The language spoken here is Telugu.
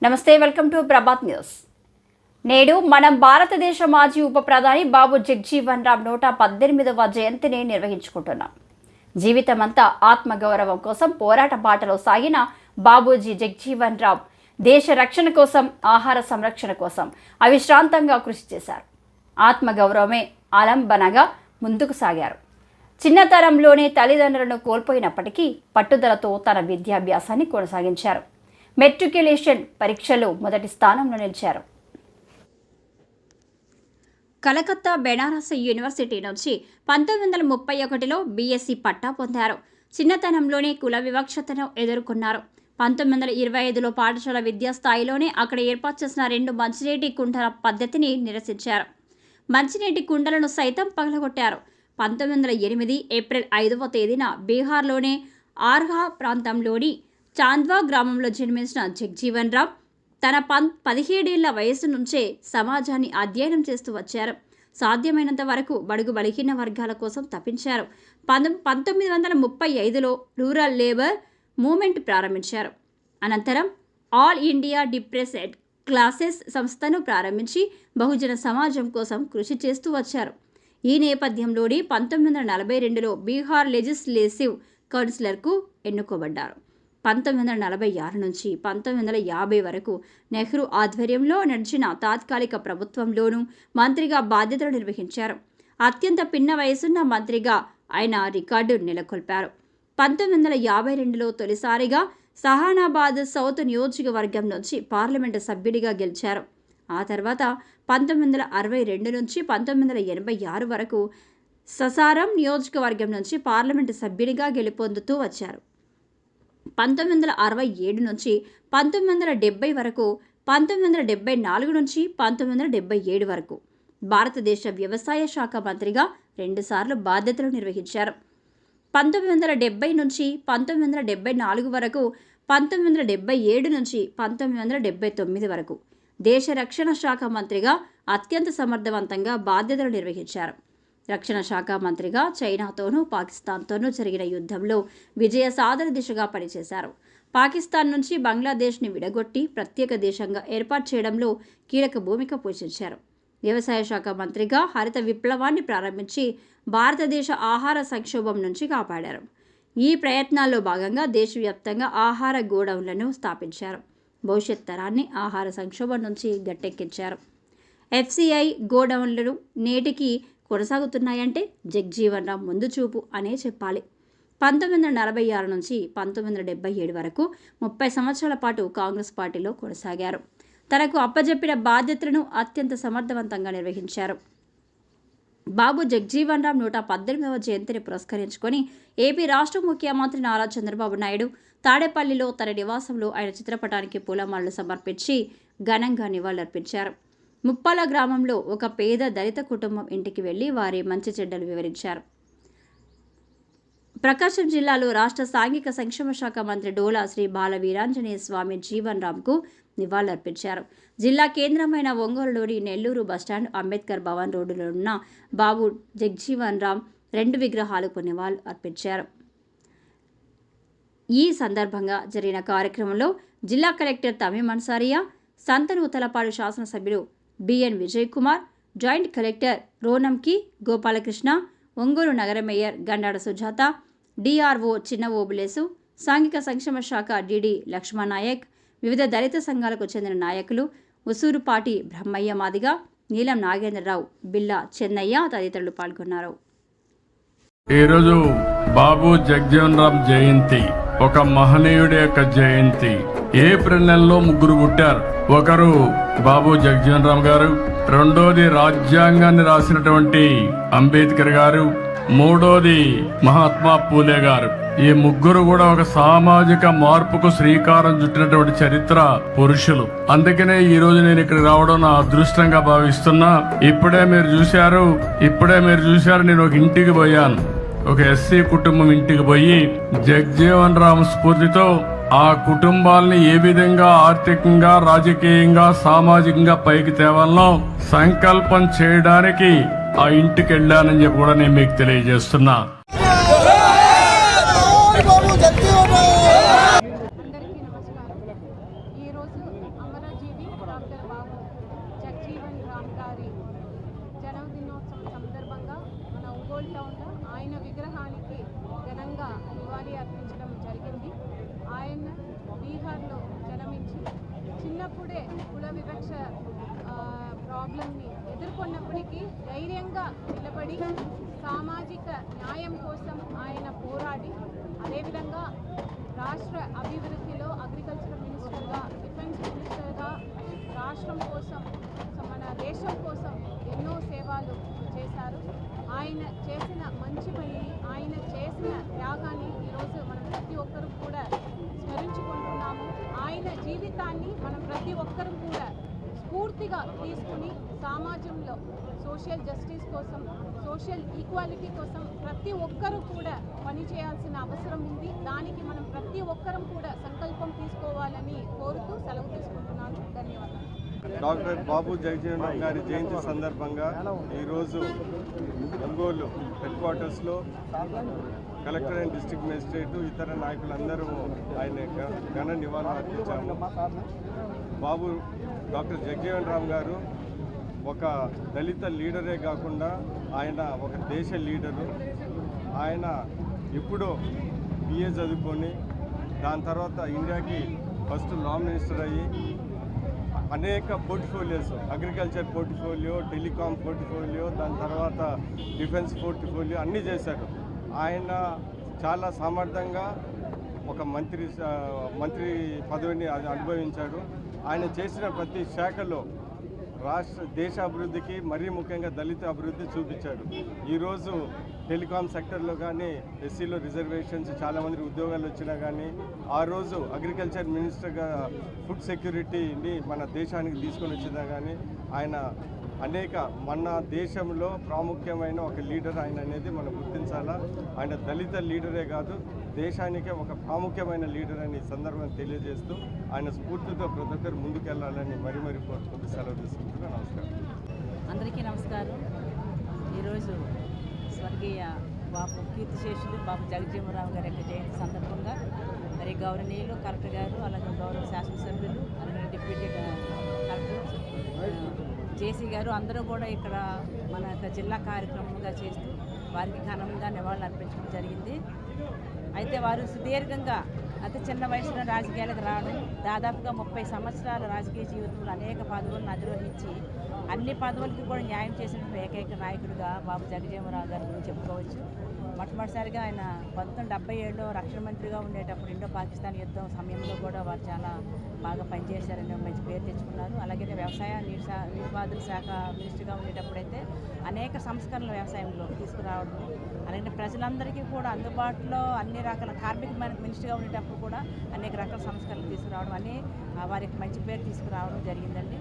నమస్తే, వెల్కమ్ టు ప్రభాత్ న్యూస్. నేడు మనం భారతదేశ మాజీ ఉప ప్రధాని బాబు జగ్జీవన్ రామ్ 118వ జయంతిని నిర్వహించుకుంటున్నాం. జీవితమంతా ఆత్మగౌరవం కోసం పోరాట బాటలో సాగిన బాబూజీ జగ్జీవన్ రామ్ దేశ రక్షణ కోసం, ఆహార సంరక్షణ కోసం అవిశ్రాంతంగా కృషి చేశారు. ఆత్మగౌరవమే ఆలంబనగా ముందుకు సాగారు. చిన్నతరంలోనే తల్లిదండ్రులను కోల్పోయినప్పటికీ పట్టుదలతో తన విద్యాభ్యాసాన్ని కొనసాగించారు. మెట్రిక్యులేషన్ పరీక్షలో మొదటి స్థానంలో నిలిచారు. కలకత్తా బెనారస్ యూనివర్సిటీ నుంచి 1931లో బీఎస్సీ పట్టా పొందారు. చిన్నతనంలోనే కుల వివక్షతను ఎదుర్కొన్నారు. 1925లో పాఠశాల విద్యా స్థాయిలోనే అక్కడ ఏర్పాటు చేసిన 2 మంచినీటి కుండల పద్ధతిని నిరసించారు. మంచినీటి కుండలను సైతం పగలగొట్టారు. 1908 ఏప్రిల్ 5వ తేదీన బీహార్లోని ఆర్హా ప్రాంతంలోని చాంద్వా గ్రామంలో జన్మించిన జగ్జీవన్ రామ్ తన 17 ఏళ్ల వయసు నుంచే సమాజాన్ని అధ్యయనం చేస్తూ వచ్చారు. సాధ్యమైనంత వరకు బడుగు బలహీన వర్గాల కోసం తప్పించారు. 1935లో రూరల్ లేబర్ మూవ్మెంట్ ప్రారంభించారు. అనంతరం ఆల్ ఇండియా డిప్రెస్డ్ క్లాసెస్ సంస్థను ప్రారంభించి బహుజన సమాజం కోసం కృషి చేస్తూ వచ్చారు. ఈ నేపథ్యంలోనే 1942లో బీహార్ లెజిస్లేటివ్ కౌన్సిలర్కు ఎన్నుకోబడ్డారు. 1946 నుంచి 1950 వరకు నెహ్రూ ఆధ్వర్యంలో నడిచిన తాత్కాలిక ప్రభుత్వంలోనూ మంత్రిగా బాధ్యతలు నిర్వహించారు. అత్యంత పిన్న వయసున్న మంత్రిగా ఆయన రికార్డు నెలకొల్పారు. 1952లో తొలిసారిగా సహానాబాద్ సౌత్ నియోజకవర్గం నుంచి పార్లమెంటు సభ్యుడిగా గెలిచారు. ఆ తర్వాత 1962 నుంచి 1986 వరకు ససారం నియోజకవర్గం నుంచి పార్లమెంటు సభ్యుడిగా గెలుపొందుతూ వచ్చారు. 1967 నుంచి 1970 వరకు, 1974 నుంచి 1977 వరకు భారతదేశ వ్యవసాయ శాఖ మంత్రిగా 2 సార్లు బాధ్యతలు నిర్వహించారు. 1970 నుంచి 1974 వరకు, 1977 నుంచి 1979 వరకు దేశ రక్షణ శాఖ మంత్రిగా అత్యంత సమర్థవంతంగా బాధ్యతలు నిర్వహించారు. రక్షణ శాఖ మంత్రిగా చైనాతోనూ పాకిస్తాన్తోనూ జరిగిన యుద్ధంలో విజయ సాధన దిశగా పనిచేశారు. పాకిస్తాన్ నుంచి బంగ్లాదేశ్ని విడగొట్టి ప్రత్యేక దేశంగా ఏర్పాటు చేయడంలో కీలక భూమిక పోషించారు. వ్యవసాయ శాఖ మంత్రిగా హరిత విప్లవాన్ని ప్రారంభించి భారతదేశ ఆహార సంక్షోభం నుంచి కాపాడారు. ఈ ప్రయత్నాల్లో భాగంగా దేశవ్యాప్తంగా ఆహార గోడౌన్లను స్థాపించారు. భవిష్యత్ తరాన్ని ఆహార సంక్షోభం నుంచి గట్టెక్కించారు. ఎఫ్సిఐ గోడౌన్లను నేటికి కొనసాగుతున్నాయంటే జగ్జీవన్ రామ్ ముందు చూపు అనే చెప్పాలి. 1946 నుంచి 1977 వరకు 30 సంవత్సరాల పాటు కాంగ్రెస్ పార్టీలో కొనసాగారు. తనకు అప్పజెప్పిన బాధ్యతలను అత్యంత సమర్థవంతంగా నిర్వహించారు. బాబు జగ్జీవన్ రామ్ 118వ జయంతిని పురస్కరించుకొని ఏపీ రాష్ట్ర ముఖ్యమంత్రి నారా చంద్రబాబు నాయుడు తాడేపల్లిలో తన నివాసంలో ఆయన చిత్రపటానికి పూలమాలలు సమర్పించి ఘనంగా నివాళులర్పించారు. ముప్పాల గ్రామంలో ఒక పేద దళిత కుటుంబం ఇంటికి వెళ్లి వారి మంచి చెడ్డలు వివరించారు. ప్రకాశం జిల్లాలో రాష్ట్ర సాంఘిక సంక్షేమ శాఖ మంత్రి డోలా శ్రీ బాల వీరాంజనేయ స్వామి జీవన్ రామ్కు నివాళులర్పించారు. జిల్లా కేంద్రమైన ఒంగోలులోని నెల్లూరు బస్టాండ్, అంబేద్కర్ భవన్ రోడ్డులో ఉన్న బాబు జగ్జీవన్ రామ్ 2 విగ్రహాలకు నివాళులు అర్పించారు. ఈ సందర్భంగా జరిగిన కార్యక్రమంలో జిల్లా కలెక్టర్ తమీం అన్సారియా, సంతనూతలపాడు శాసనసభ్యులు BN Vijay Kumar, joint collector Ronanki Gopalakrishna, Ongole నగర మేయర్ గండాడ సుజాత, డిఆర్ఓ చిన్న ఓబులేసు, సాంఘిక సంక్షేమ శాఖ డిడి లక్ష్మణనాయక్, వివిధ దళిత సంఘాలకు చెందిన నాయకులు ఉసూరుపాటి బ్రహ్మయ్య మాదిగ, నీలం నాగేంద్రరావు, బిల్లా చెన్నయ్య తదితరులు పాల్గొన్నారు. ఈరోజు బాబు జగ్జీవన్ రామ్ జయంతి, ఒక మహనీయుడి యొక్క జయంతి. ఏప్రిల్ నెలలో 3 పుట్టారు. ఒకరు బాబు జగ్జీవన్ రామ్ గారు, రెండోది రాజ్యాంగాన్ని రాసినటువంటి అంబేద్కర్ గారు, మూడోది మహాత్మా పూలే గారు. ఈ 3 కూడా ఒక సామాజిక మార్పుకు శ్రీకారం చుట్టినటువంటి చరిత్ర పురుషులు. అందుకనే ఈ రోజు నేను ఇక్కడ రావడం నా అదృష్టంగా భావిస్తున్నా. ఇప్పుడే మీరు చూశారు నేను ఒక ఇంటికి పోయాను. ఒక ఎస్సీ కుటుంబం ఇంటికి పోయి జగ్జీవన్ రామ్ స్ఫూర్తితో ఆ కుటుంబాలని ఏ విధంగా ఆర్థికంగా, రాజకీయంగా, సామాజికంగా పైకి తేవాలనో సంకల్పం చేయడానికి ఆ ఇంటికి వెళ్ళానని చెప్పి కూడా నేను మీకు తెలియజేస్తున్నా. ఓల్డ్ టౌన్లో ఆయన విగ్రహానికి ఘనంగా నివాళి అర్పించడం జరిగింది. ఆయన బీహార్లో జన్మించి చిన్నప్పుడే కుల వివక్ష ప్రాబ్లంని ఎదుర్కొన్నప్పటికీ ధైర్యంగా నిలబడి సామాజిక న్యాయం కోసం ఆయన పోరాడి, అదేవిధంగా రాష్ట్ర అభివృద్ధిలో అగ్రికల్చర్ మినిస్టర్గా, డిఫెన్స్ మినిస్టర్గా రాష్ట్రం కోసం, మన దేశం కోసం ఎన్నో సేవలు చేశారు. ఆయన చేసిన మంచి పని, ఆయన చేసిన త్యాగాన్ని ఈరోజు మనం ప్రతి ఒక్కరూ కూడా స్మరించుకుంటున్నాము. ఆయన జీవితాన్ని మనం ప్రతి ఒక్కరూ కూడా స్ఫూర్తిగా తీసుకుని సమాజంలో సోషల్ జస్టిస్ కోసం, సోషల్ ఈక్వాలిటీ కోసం ప్రతి ఒక్కరూ కూడా పనిచేయాల్సిన అవసరం ఉంది. దానికి మనం ప్రతి ఒక్కరం కూడా సంకల్పం తీసుకోవాలని కోరుతూ సెలవు తీసుకుంటున్నాను. ధన్యవాదాలు. డాక్టర్ బాబు జగజీవన్ రామ్ గారి జయంతి సందర్భంగా ఈరోజు ఒంగోలు హెడ్ క్వార్టర్స్లో కలెక్టర్ అండ్ డిస్ట్రిక్ట్ మేజిస్ట్రేట్ ఇతర నాయకులందరూ ఆయన ఘన నివాళులు అర్పించాము. బాబు డాక్టర్ జగజీవన్ రామ్ గారు ఒక దళిత లీడరే కాకుండా ఆయన ఒక దేశ లీడరు. ఆయన ఎప్పుడో బిఏ చదువుకొని దాని తర్వాత ఇండియాకి ఫస్ట్ లా మినిస్టర్ అయ్యి అనేక portfolios, agriculture portfolio, telecom portfolio, దాని తర్వాత డిఫెన్స్ పోర్ట్ఫోలియో అన్నీ చేశారు. ఆయన చాలా సమర్థంగా ఒక మంత్రి పదవిని అనుభవించాడు. ఆయన చేసిన ప్రతి శాఖలో దేశ అభివృద్ధికి, మరీ ముఖ్యంగా దళిత అభివృద్ధి చూపించాడు. ఈరోజు టెలికాం సెక్టర్లో కానీ ఎస్సీలో రిజర్వేషన్స్ చాలామంది ఉద్యోగాలు వచ్చినా కానీ, ఆ రోజు అగ్రికల్చర్ మినిస్టర్గా ఫుడ్ సెక్యూరిటీని మన దేశానికి తీసుకొని వచ్చినా కానీ ఆయన మన దేశంలో ప్రాముఖ్యమైన ఒక లీడర్ ఆయన అనేది మనం గుర్తించాలా. ఆయన దళిత లీడరే కాదు, దేశానికే ఒక ప్రాముఖ్యమైన లీడర్ అని సందర్భం తెలియజేస్తూ ఆయన స్ఫూర్తితో ప్రతి ఒక్కరు ముందుకెళ్లాలని మరీ కోరుకుంటూ సెలవు తీసుకుంటున్నాను. నమస్కారం. అందరికీ నమస్కారం. ఈరోజు స్వర్గీయ బాబు కీర్తిశేషులు బాబు జగజీవన్ రామ్ గారి యొక్క జయంతి సందర్భంగా మరి గౌరవనీయులు కలెక్టర్ గారు, అలాగే గౌరవ శాసనసభ్యులు, అలాగే డిప్యూటీ కలెక్టర్ జేసీ గారు అందరూ కూడా ఇక్కడ మన యొక్క జిల్లా కార్యక్రమంగా చేస్తూ వారికి ఘనంగా నివాళులు అర్పించడం జరిగింది. అయితే వారు సుదీర్ఘంగా అతి చిన్న వయసులో రాజకీయాలకు రావడం, దాదాపుగా 30 సంవత్సరాల రాజకీయ జీవితంలో అనేక పదవులను అధిరోహించి అన్ని పదవులకి కూడా న్యాయం చేసిన ఏకైక నాయకుడిగా బాబు జగజీవన్ రామ్ గారి గురించి చెప్పుకోవచ్చు. మొట్టమొదటిసారిగా ఆయన 1977లో రక్షణ మంత్రిగా ఉండేటప్పుడు ఇండో పాకిస్తాన్ యుద్ధం సమయంలో కూడా వారు చాలా బాగా పనిచేశారని మంచి పేరు తెచ్చుకున్నారు. అలాగే వ్యవసాయ నీటిపారుదల శాఖ మినిస్టర్గా ఉండేటప్పుడైతే అనేక సంస్కరణలు వ్యవసాయంలో తీసుకురావడం, అలాగే ప్రజలందరికీ కూడా అందుబాటులో అన్ని రకాల కార్మిక మినిస్టర్గా ఉండేటప్పుడు కూడా అనేక రకాల సంస్కరణలు తీసుకురావడం అని వారికి మంచి పేరు తీసుకురావడం జరిగిందండి.